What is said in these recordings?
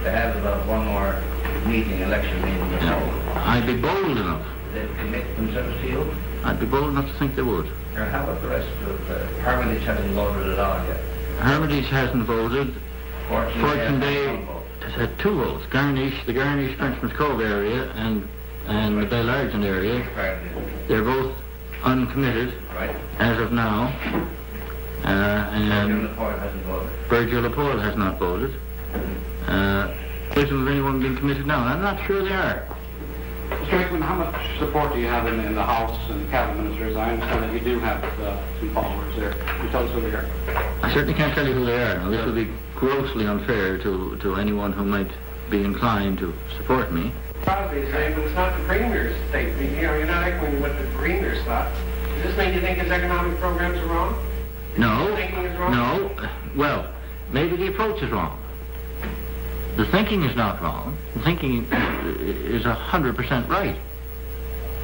to have about one more election meeting before. I'd be bold enough. They'd commit themselves to you? I'd be bold enough to think they would. And how about the rest of Hermitage hasn't voted at all yet? Hermitage hasn't voted. Fortune Day has had 2 votes. The Garnish Frenchman's Cove area and the Bellargent area. They're both uncommitted as of now. And Virgil Laporte has not voted. Isn't anyone been committed now? I'm not sure they are. Mr. Hickman, how much support do you have in the House and cabinet ministers? I understand that you do have some followers there. Can you tell us who they are? I certainly can't tell you who they are. Now, this would be grossly unfair to anyone who might be inclined to support me. Probably saying, but it's not the Premier's statement. You know, you're not echoing what the Premier's thought. Does this mean you think his economic programs are wrong? No. His thinking is wrong? No. Well, maybe the approach is wrong. The thinking is not wrong. The thinking is 100% right.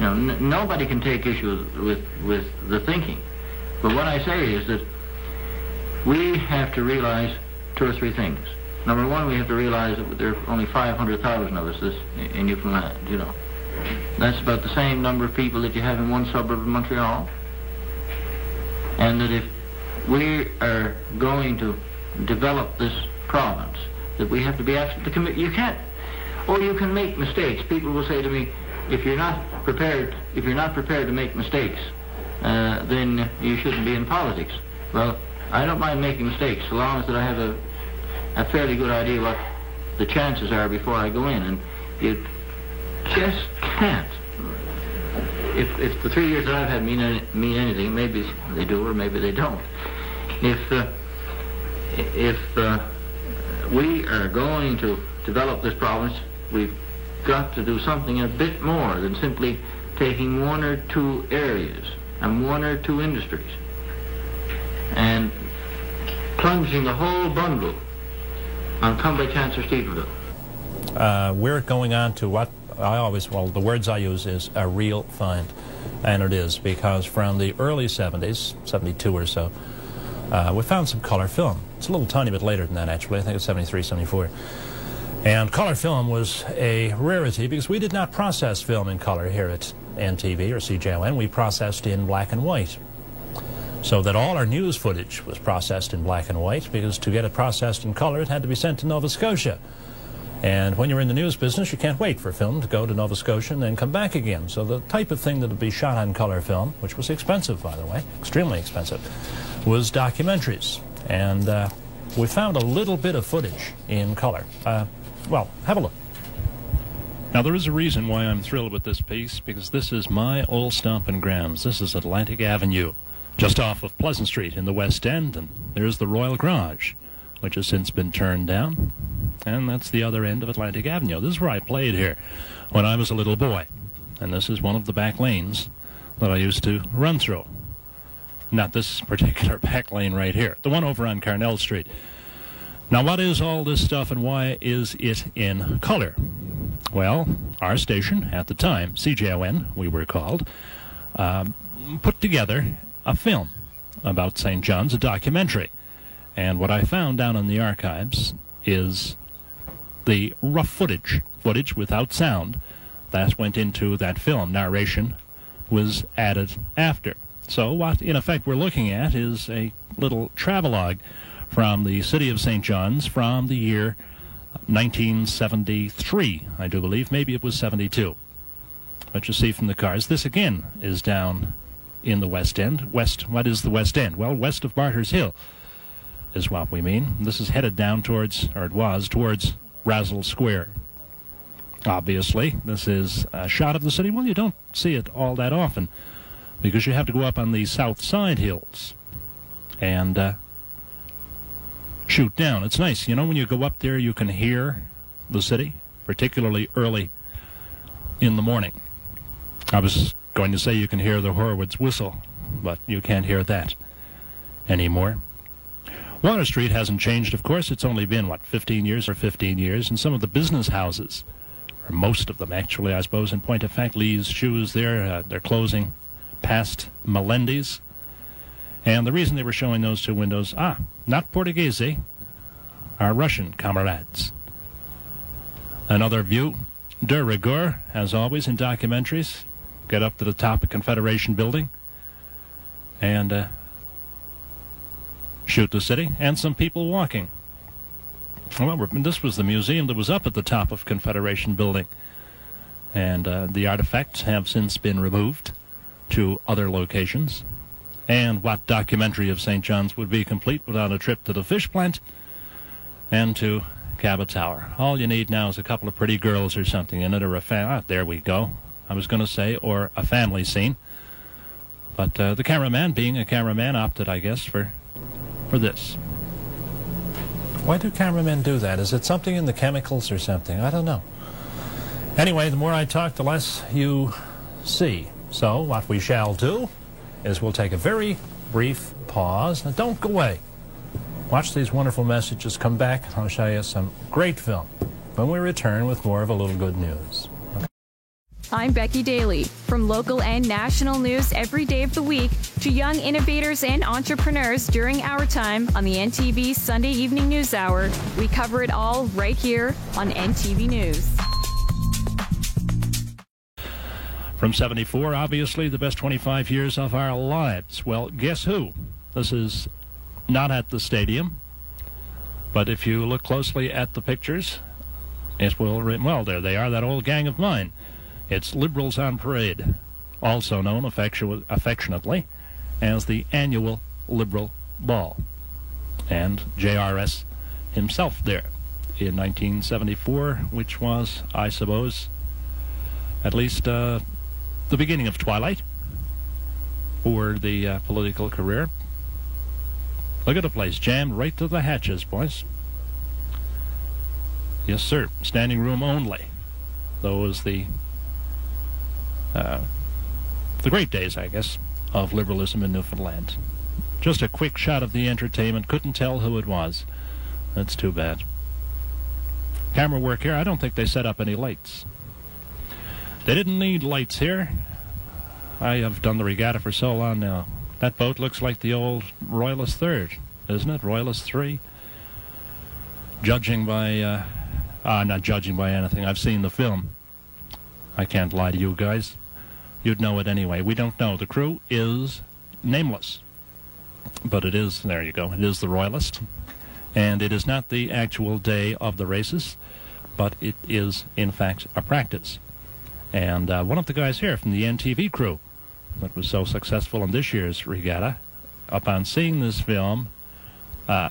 You know, nobody can take issue with the thinking. But what I say is that we have to realize 2 or 3 things. Number one, we have to realize that there are only 500,000 of us in Newfoundland, you know. That's about the same number of people that you have in one suburb of Montreal. And that if we are going to develop this province, that we have to be absolutely committed. You can't, or you can make mistakes. People will say to me, if you're not prepared to make mistakes, then you shouldn't be in politics. Well, I don't mind making mistakes, so long as that I have a fairly good idea what the chances are before I go in. And you just can't. If the 3 years that I've had mean anything, maybe they do or maybe they don't. If we are going to develop this province, we've got to do something a bit more than simply taking 1 or 2 areas and 1 or 2 industries and plunging the whole bundle on Come by Chance or Stephenville. We're going on to what the words I use is a real find. And it is, because from the early 70s, 72 or so, we found some color film. It's a little tiny bit later than that, actually. I think it's 73, 74. And color film was a rarity because we did not process film in color here at NTV or CJON. We processed in black and white. So that all our news footage was processed in black and white, because to get it processed in color, it had to be sent to Nova Scotia. And when you're in the news business, you can't wait for film to go to Nova Scotia and then come back again. So the type of thing that would be shot on color film, which was expensive, by the way, extremely expensive, was documentaries. And we found a little bit of footage in color. Well, have a look. Now, there is a reason why I'm thrilled with this piece, because this is my old stomping grounds. This is Atlantic Avenue, just off of Pleasant Street in the West End, and there's the Royal Garage, which has since been turned down, and that's the other end of Atlantic Avenue. This is where I played here when I was a little boy, and this is one of the back lanes that I used to run through. Not this particular back lane right here, the one over on Carnell Street. Now, what is all this stuff, and why is it in color? Well, our station at the time, CJON, we were called, put together a film about St. John's, a documentary. And what I found down in the archives is the rough footage without sound, that went into that film. Narration was added after. So what, in effect, we're looking at is a little travelogue from the city of St. John's from the year 1973, I do believe. Maybe it was 72. But you see from the cars, this again is down in the West End. What is the West End? Well, west of Barter's Hill is what we mean. This is headed down towards, or it was, towards Razzle Square. Obviously, this is a shot of the city. Well, you don't see it all that often, because you have to go up on the south side hills and shoot down. It's nice, you know, when you go up there, you can hear the city, particularly early in the morning. I was going to say you can hear the Horwoods whistle, but you can't hear that anymore. Water Street hasn't changed, of course. It's only been, 15 years, and some of the business houses, or most of them, actually, I suppose, in point of fact, Lee's Shoes there, they're closing past Melendi's. And the reason they were showing those 2 windows, not Portuguese, our Russian comrades. Another view de rigueur, as always in documentaries. Get up to the top of Confederation Building and shoot the city and some people walking. Well, this was the museum that was up at the top of Confederation Building. And the artifacts have since been removed to other locations. And what documentary of St. John's would be complete without a trip to the fish plant and to Cabot Tower? All you need now is a couple of pretty girls or something in it, or there we go. I was going to say, or a family scene. But the cameraman, being a cameraman, opted, I guess, for this. Why do cameramen do that? Is it something in the chemicals or something? I don't know. Anyway, the more I talk, the less you see. So what we shall do is we'll take a very brief pause. And don't go away. Watch these wonderful messages come back. I'll show you some great film when we return with more of A Little Good News. I'm Becky Daly. From local and national news every day of the week to young innovators and entrepreneurs during our time on the NTV Sunday Evening News Hour, we cover it all right here on NTV News. From 74, obviously the best 25 years of our lives. Well, guess who? This is not at the stadium, but if you look closely at the pictures, it will, well, there they are, that old gang of mine. It's Liberals on Parade, also known affectionately as the annual Liberal Ball. And JRS himself there in 1974, which was, I suppose, at least the beginning of twilight for the political career. Look at the place, jammed right to the hatches, boys. Yes, sir, standing room only. Those the great days, I guess, of liberalism in Newfoundland. Just a quick shot of the entertainment. Couldn't tell who it was. That's too bad. Camera work here. I don't think they set up any lights. They didn't need lights here. I have done the regatta for so long now. That boat looks like the old Royalist Third, isn't it? Royalist 3. Judging by, not judging by anything. I've seen the film. I can't lie to you guys. You'd know it anyway. We don't know. The crew is nameless. But it is, there you go, it is the Royalist. And it is not the actual day of the races, but it is, in fact, a practice. And one of the guys here from the NTV crew that was so successful in this year's regatta, upon seeing this film,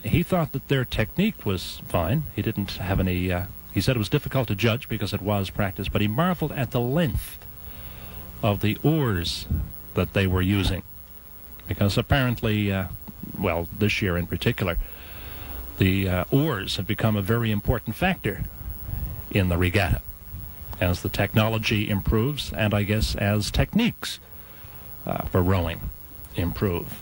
he thought that their technique was fine. He didn't have any... he said it was difficult to judge because it was practice, but he marveled at the length of the oars that they were using. Because apparently, well, this year in particular, the oars have become a very important factor in the regatta as the technology improves, and I guess as techniques for rowing improve.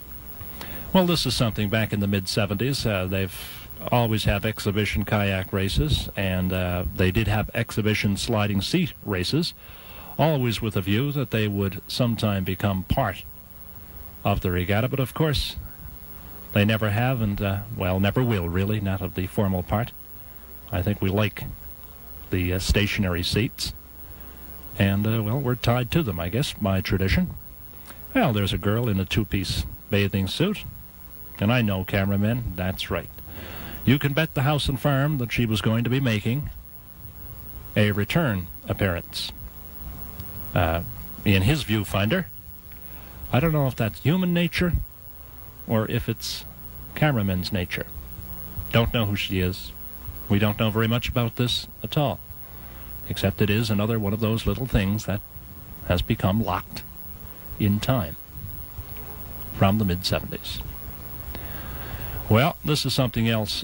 Well, this is something back in the mid-70s. They've always had exhibition kayak races, and they did have exhibition sliding seat races, always with a view that they would sometime become part of the regatta. But of course, they never have, and, well, never will, really, not of the formal part. I think we like the stationary seats, and, well, we're tied to them, I guess, by tradition. Well, there's a girl in a two-piece bathing suit, and I know cameramen, that's right. You can bet the house and farm that she was going to be making a return appearance in his viewfinder. I don't know if that's human nature or if it's cameraman's nature. Don't know who she is. We don't know very much about this at all, except it is another one of those little things that has become locked in time from the mid-70s. Well, this is something else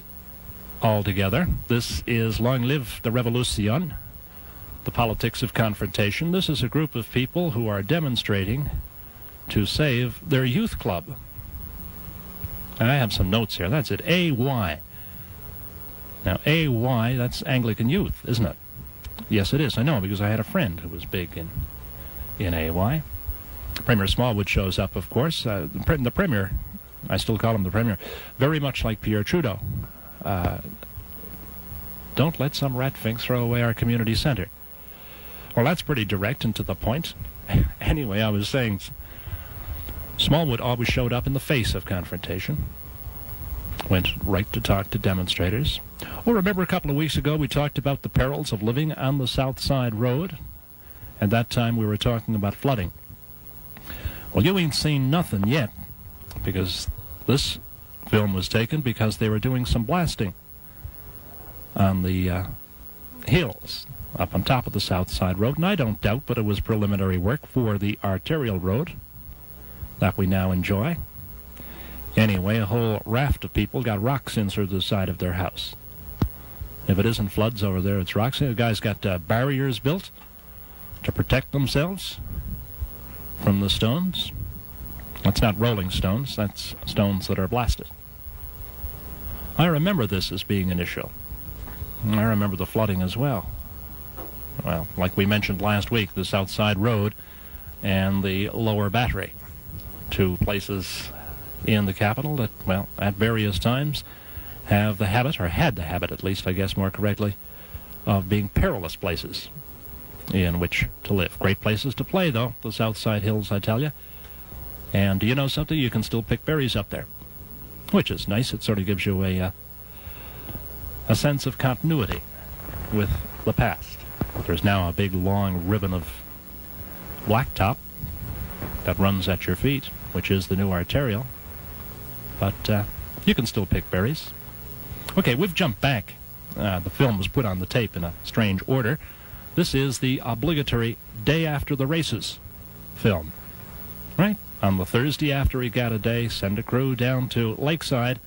altogether. This is Long Live the Revolution, the politics of confrontation. This is a group of people who are demonstrating to save their youth club. I have some notes here. That's it, AY. Now, AY, that's Anglican Youth, isn't it? Yes, it is. I know, because I had a friend who was big in AY. Premier Smallwood shows up, of course. The Premier, I still call him the Premier, very much like Pierre Trudeau. don't let some ratfink throw away our community center. Well, that's pretty direct and to the point. Anyway, I was saying, Smallwood always showed up in the face of confrontation. Went right to talk to demonstrators. Well, remember a couple of weeks ago we talked about the perils of living on the South Side Road? And that time we were talking about flooding. Well, you ain't seen nothing yet, because this film was taken because they were doing some blasting on the hills up on top of the South Side Road. And I don't doubt, but it was preliminary work for the arterial road that we now enjoy. Anyway, a whole raft of people got rocks in through the side of their house. If it isn't floods over there, it's rocks. The guys got barriers built to protect themselves from the stones. That's not rolling stones, that's stones that are blasted. I remember this as being an issue. I remember the flooding as well. Well, like we mentioned last week, the South Side Road and the Lower Battery, two places in the capital that, well, at various times have the habit, or had the habit at least, I guess more correctly, of being perilous places in which to live. Great places to play, though, the South Side Hills, I tell you. And do you know something? You can still pick berries up there, which is nice. It sort of gives you a sense of continuity with the past. There's now a big, long ribbon of blacktop that runs at your feet, which is the new arterial. But you can still pick berries. Okay, we've jumped back. The film was put on the tape in a strange order. This is the obligatory day after the races film, right? On the Thursday after Regatta Day, send a crew down to Lakeside,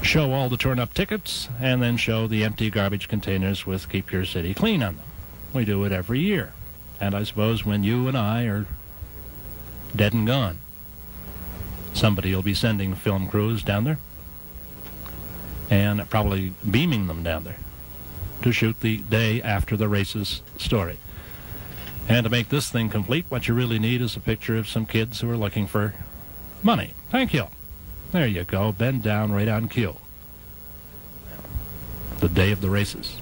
show all the torn-up tickets, and then show the empty garbage containers with Keep Your City Clean on them. We do it every year. And I suppose when you and I are dead and gone, somebody will be sending film crews down there and probably beaming them down there to shoot the day after the races story. And to make this thing complete, what you really need is a picture of some kids who are looking for money. Thank you. There you go. Bend down right on cue. The day of the races.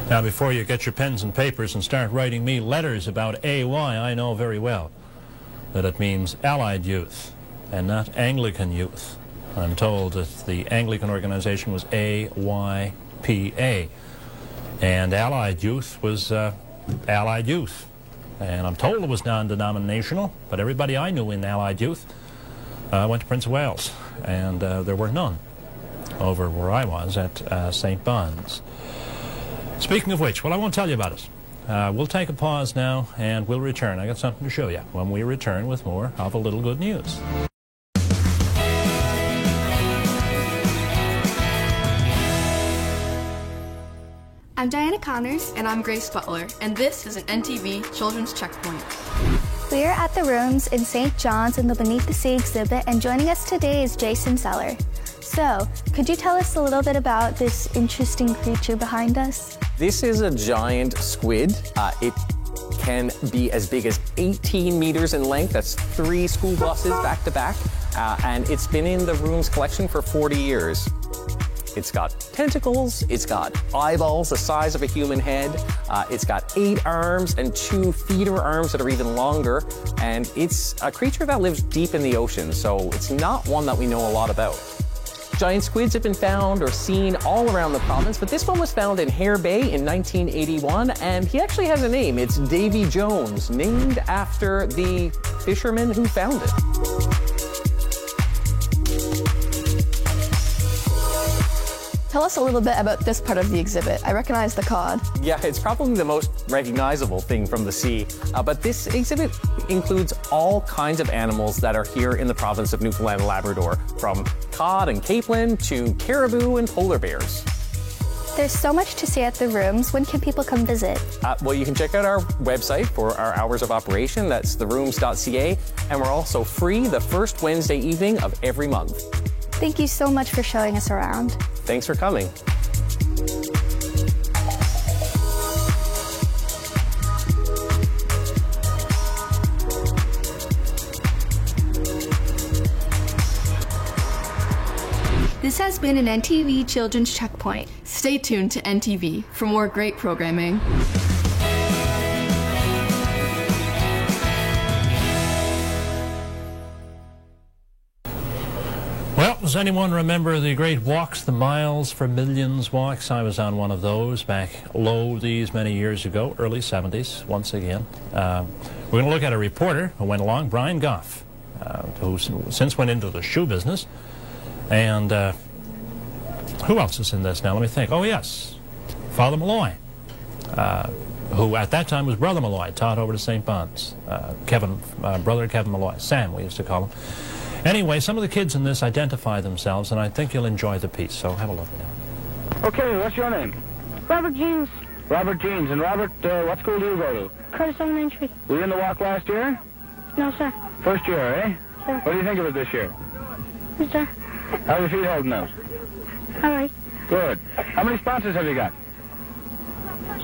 Now, before you get your pens and papers and start writing me letters about AY, I know very well that it means Allied Youth and not Anglican Youth. I'm told that the Anglican organization was AYPA, and Allied Youth was Allied Youth. And I'm told it was non-denominational, but everybody I knew in Allied Youth went to Prince of Wales, and there were none over where I was at St. Bon's. Speaking of which, well, I won't tell you about it. We'll take a pause now, and we'll return. I got something to show you when we return with more of A Little Good News. I'm Diana Connors. And I'm Grace Butler. And this is an NTV Children's Checkpoint. We are at the rooms in St. John's in the Beneath the Sea exhibit, and joining us today is Jason Seller. So, could you tell us a little bit about this interesting creature behind us? This is a giant squid. It can be as big as 18 meters in length. That's 3 school buses back to back. And it's been in the room's collection for 40 years. It's got tentacles, it's got eyeballs the size of a human head, it's got 8 arms and 2 feeder arms that are even longer, and it's a creature that lives deep in the ocean, so it's not one that we know a lot about. Giant squids have been found or seen all around the province, but this one was found in Hare Bay in 1981, and he actually has a name. It's Davy Jones, named after the fisherman who found it. Tell us a little bit about this part of the exhibit. I recognize the cod. Yeah, it's probably the most recognizable thing from the sea. But this exhibit includes all kinds of animals that are here in the province of Newfoundland and Labrador, from cod and capelin to caribou and polar bears. There's so much to see at the rooms. When can people come visit? Well, you can check out our website for our hours of operation. That's therooms.ca. And we're also free the first Wednesday evening of every month. Thank you so much for showing us around. Thanks for coming. This has been an NTV Children's Checkpoint. Stay tuned to NTV for more great programming. Well, does anyone remember the great walks, the Miles for Millions walks? I was on one of those back these many years ago, early 70s, once again. We're going to look at a reporter who went along, Brian Goff, who since went into the shoe business. And who else is in this now? Let me think. Oh, yes, Father Malloy, who at that time was Brother Malloy, taught over to St. Bon's. Brother Kevin Malloy, Sam we used to call him. Anyway, some of the kids in this identify themselves, and I think you'll enjoy the piece, so have a look now. Okay, what's your name? Robert Jeans. Robert Jeans. And Robert, what school do you go to? Curtis Elementary. Were you in the walk last year? No, sir. First year, eh? Sir. What do you think of it this year? Yes, sir. How are your feet holding out? All right. Good. How many sponsors have you got?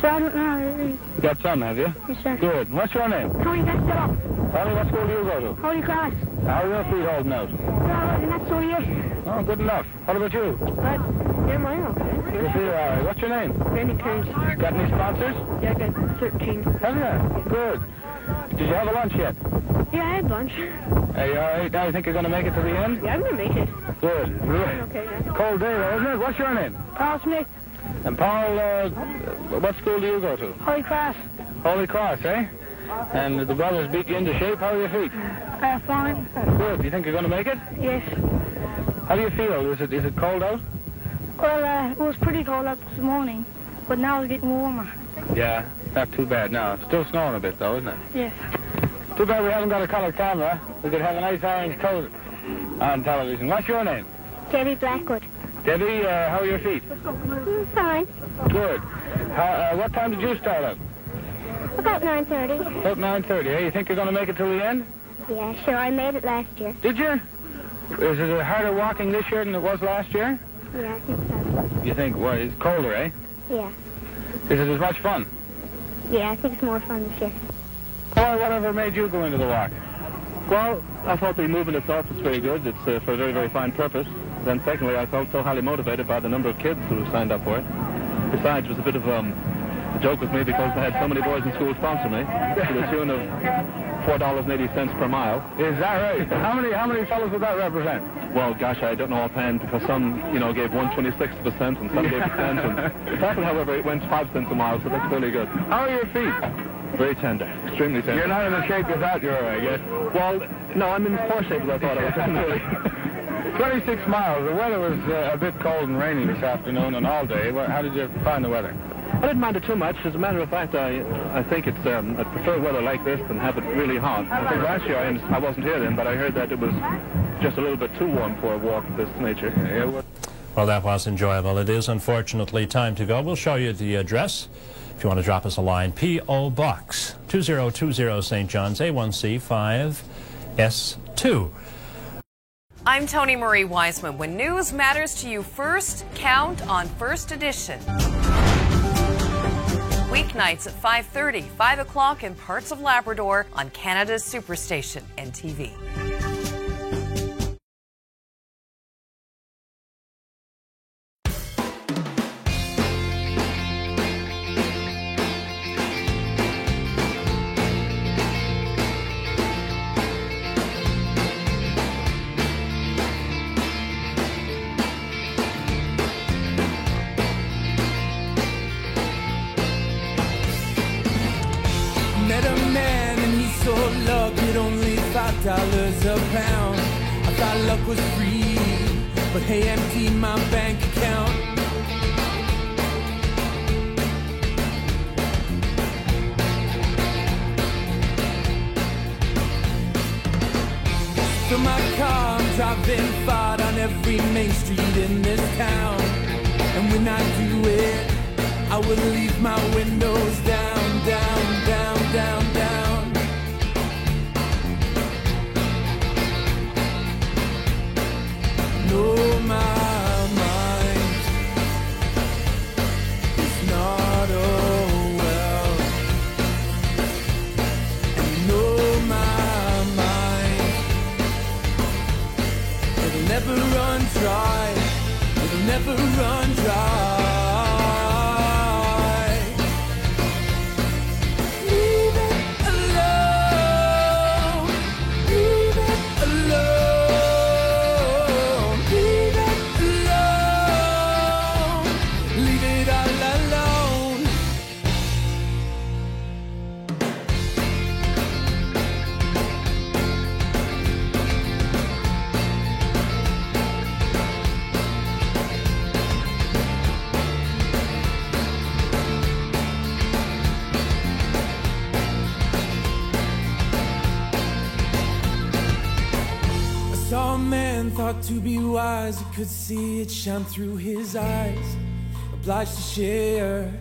Sir, I don't know. You got some, have you? Yes, sir. Good. What's your name? Tony Costello. Tony, what school do you go to? Holy Cross. How are your feet holding out? No, not so yet. Oh, good enough. What about you? But they're mine, okay. Your feet are all right. What's your name? Randy Kearns. Got any sponsors? Yeah, I got 13. Have you? Good. Did you have a lunch yet? Yeah, I had lunch. Are you all right? Now you think you're going to make it to the end? Yeah, I'm going to make it. Good. Good. Okay, yeah. Cold day, though, isn't it? What's your name? Paul Smith. And Paul, what school do you go to? Holy Cross. Holy Cross, eh? And the brothers beat you into shape. How are your feet? Fine. Good. Do you think you're going to make it? Yes. How do you feel? Is it cold out? Well, it was pretty cold out this morning, but now it's getting warmer. Yeah, not too bad now. It's still snowing a bit, though, isn't it? Yes. Too bad we haven't got a color camera. We could have a nice orange coat on television. What's your name? Debbie Blackwood. Debbie, how are your feet? Fine. Good. What time did you start out? About 9:30. About 9:30, eh? You think you're going to make it till the end? Yeah, sure. I made it last year. Did you? Is it harder walking this year than it was last year? Yeah, I think so. You think, well, it's colder, eh? Yeah. Is it as much fun? Yeah, I think it's more fun this year. Or whatever made you go into the walk? Well, I thought the movement itself was very good. It's for a very, very fine purpose. Then secondly, I felt so highly motivated by the number of kids who signed up for it. Besides, it was a bit of a joke with me because I had so many boys in school sponsor me to the tune of $4.80 per mile. Is that right? How many fellows would that represent? Well, gosh, I don't know offhand because some, gave 1/26% and some gave a cent. And exactly, however, it went 5 cents a mile, so that's really good. How are your feet? Very tender, extremely tender. You're not in the shape you thought you were, I guess. Well, no, I'm in poor shape as I thought I was. Really. 26 miles. The weather was a bit cold and rainy this afternoon and all day. How did you find the weather? I didn't mind it too much. As a matter of fact, I think it's I prefer weather like this than have it really hot. I think last year I wasn't here then, but I heard that it was just a little bit too warm for a walk of this nature. Well, that was enjoyable. It is unfortunately time to go. We'll show you the address if you want to drop us a line. P.O. Box 2020 St. John's, A1C 5S2. I'm Tony Marie Wiseman. When news matters to you first, count on First Edition. Weeknights at 5:30, 5 o'clock in parts of Labrador on Canada's Superstation, NTV. Met a man and he sold luck at only $5 a pound. I thought luck was free, but hey, empty my bank account. From my car, I'm driving far on every main street in this town. And when I do it, I will leave my windows down, down, down, down, down. No, my mind is not oh well. And no, my mind, it'll never run dry. thought to be wise, he could see it shine through his eyes. Obliged to share,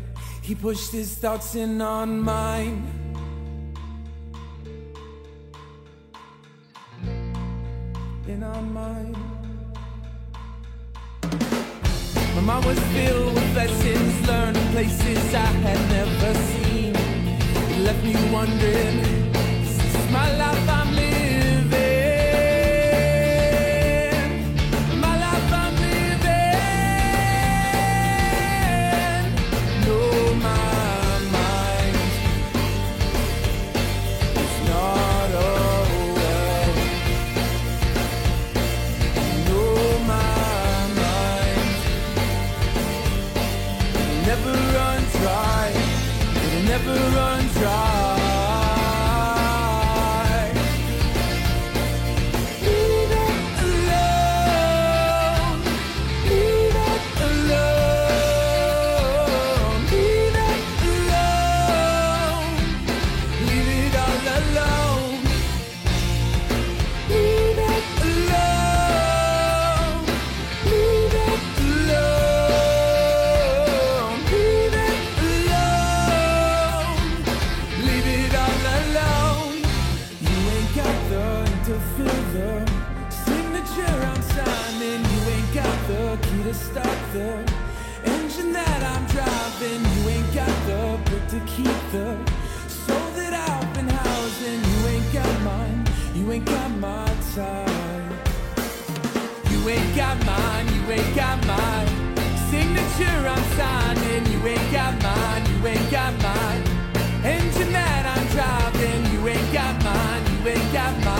he pushed his thoughts in on mine. In on mine. My mind was filled with lessons learned in places I had never seen. It left me wondering, is this my life I'm living? My life I'm living. No, my mind is not away. No, my mind will never run dry. It'll never run dry. Leave it alone. Leave it alone. Leave it alone. Leave it all alone. Leave it alone. Leave it alone. Leave it alone. Leave it all alone. You ain't got the interfere signature I'm signing. You ain't got the key to start the engine that I'm driving. You ain't got the brick to keep the soul that I've been housing. You ain't got mine. You ain't got my time. You ain't got mine. You ain't got mine. Signature I'm signing. You ain't got mine. You ain't got mine. Engine that I'm driving. You ain't got mine. You ain't got mine.